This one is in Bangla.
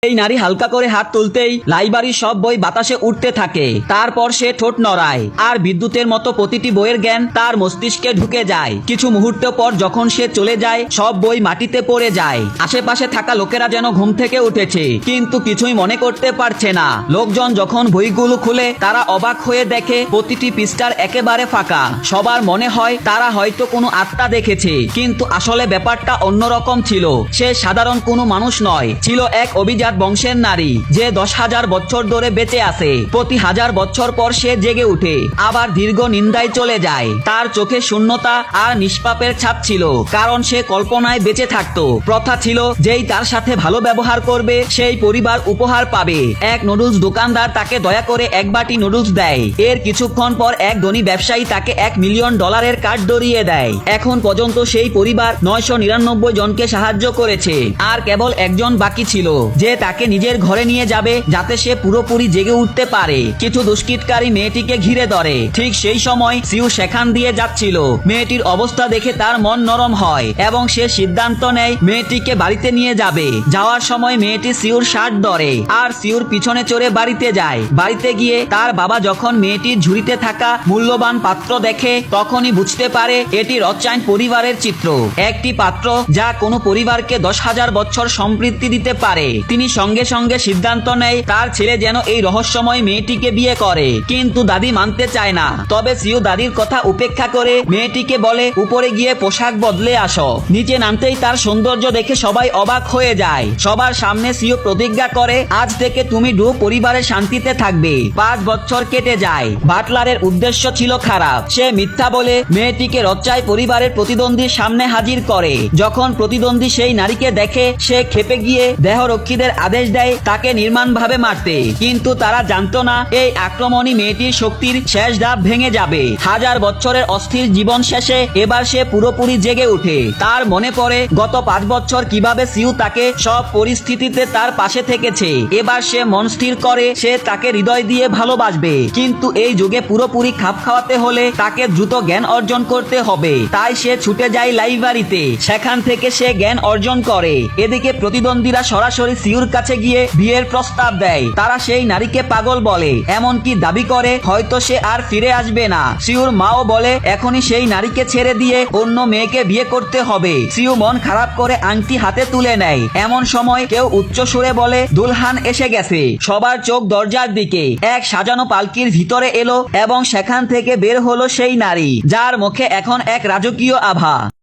এই নারী হালকা করে হাত তুলতেই লাইব্রেরির সব বই বাতাসে উঠতে থাকে। তারপর সে ঠোঁট নড়ায় আর বিদ্যুতের মতো প্রতিটি বইয়ের জ্ঞান তার মস্তিষ্কে ঢুকে যায়। কিছু মুহূর্ত পর যখন সে চলে যায় সব বই মাটিতে পড়ে যায়। আশেপাশে থাকা লোকেরা যেন ঘুম থেকে উঠেছে কিন্তু কিছুই মনে করতে পারছে না। লোকজন যখন বইগুলো খুলে তারা অবাক হয়ে দেখে প্রতিটি পৃষ্ঠার একেবারে ফাঁকা। সবার মনে হয় তারা হয়তো কোনো আত্মা দেখেছে, কিন্তু আসলে ব্যাপারটা অন্যরকম ছিল। সে সাধারণ কোনো মানুষ নয়, ছিল এক অভিজাত বংশের নারী যে 10,000 বছর ধরে বেঁচে আছে। প্রতি 1000 বছর পর সে জেগে উঠে আবার দীর্ঘ নিন্দায় চলে যায়। তার চোখে শূন্যতা আর নিষ্পাপের ছাপ ছিল, কারণ সে কল্পনায় বেঁচে থাকতো। প্রথা ছিল যেই তার সাথে ভালো ব্যবহার করবে সেই পরিবার উপহার পাবে। এক নুডলস দোকানদার তাকে দয়া করে এক বাটি নুডলস দেয়। এর কিছুক্ষণ পর এক ধনী ব্যবসায়ী তাকে $1 মিলিয়ন কার্ড ধরিয়ে দেয়। এখন পর্যন্ত সেই পরিবার 999 জনকে সাহায্য করেছে আর কেবল একজন বাকি ছিল যে তাকে নিজের ঘরে নিয়ে যাবে যাতে সে পুরোপুরি জেগে উঠতে পারে। কিছু দুষ্কৃতকারী মেয়েটিকে ঘিরে ধরে। ঠিক সেই সময় সিউ সেখান দিয়ে যাচ্ছিল। মেয়েটির অবস্থা দেখে তার মন নরম হয় এবং সে সিদ্ধান্ত নেয় মেয়েটিকে বাড়িতে নিয়ে যাবে। যাওয়ার সময় মেয়েটি সিউর শার্ট ধরে আর সিউর পিছনে চড়ে বাড়িতে যায়। বাড়িতে গিয়ে তার বাবা যখন মেয়েটির ঝুড়িতে থাকা মূল্যবান পাত্র দেখে তখনই বুঝতে পারে এটি রথচাইল্ড পরিবারের চিত্র। একটি পাত্র যা কোনো পরিবারকে 10,000 বছর সম্পৃক্তি দিতে পারে। তিনি সঙ্গে সঙ্গে সিদ্ধান্ত নেয় তার ছেলে যেন এই রহস্যময় মেয়েটিকে বিয়ে করে, কিন্তু দাদি মানতে চায় না। তবে সিউ দাদির কথা উপেক্ষা করে মেয়েটিকে বলে উপরে গিয়ে পোশাক বদলে আসো। নিচে নামতেই তার সৌন্দর্য দেখে সবাই অবাক হয়ে যায়। সবার সামনে সিউ প্রতিজ্ঞা করে আজ থেকে তুমি পরিবারের শান্তিতে থাকবে। 5 বছর কেটে যায়। বাটলারের উদ্দেশ্য ছিল খারাপ। সে মিথ্যা বলে মেয়েটিকে রথচাইল্ড পরিবারের প্রতিদ্বন্দ্বীর সামনে হাজির করে। যখন প্রতিদ্বন্দ্বী সেই নারীকে দেখে সে ক্ষেপে গিয়ে দেহরক্ষীদের আদেশ দেয় তাকে নির্মমভাবে মারতে, কিন্তু তারা জানতো না এই আক্রমণই মেয়েটির শক্তির শেষ ধাপ ভেঙে যাবে। 1000 বছরের অস্থির জীবন শেষে এবার সে পুরোপুরি জেগে ওঠে। তার মনে পড়ে গত 5 বছর কিভাবে সিউ তাকে সব পরিস্থিতিতে তার পাশে থেকেছে। এবার সে মন স্থির করে সে তাকে হৃদয় দিয়ে ভালোবাসবে, কিন্তু এই যুগে পুরোপুরি খাপ খাওয়াতে হলে তাকে দ্রুত জ্ঞান অর্জন করতে হবে। তাই সে ছুটে যায় লাইব্রেরিতে। সেখান থেকে সে জ্ঞান অর্জন করে। এদিকে প্রতিদ্বন্দ্বীরা সরাসরি সিউর কাছে গিয়ে বিয়ের প্রস্তাব দেয়। তারা সেই নারীকে পাগল বলে, এমনকি দাবি করে হয়তো সে আর ফিরে আসবে না। সিউর মাও বলে এখনই সেই নারীকে ছেড়ে দিয়ে অন্য মেয়েকে বিয়ে করতে হবে। সিউ মন খারাপ করে আংটি হাতে তুলে নেয়। এমন সময় কেউ উচ্চ সুরে বলে দুলহান এসে গেছে। সবার চোখ দরজার দিকে। এক সাজানো পালকির ভিতরে এলো এবং সেখান থেকে বের হলো সেই নারী যার মুখে এখন এক রাজকীয় আভা।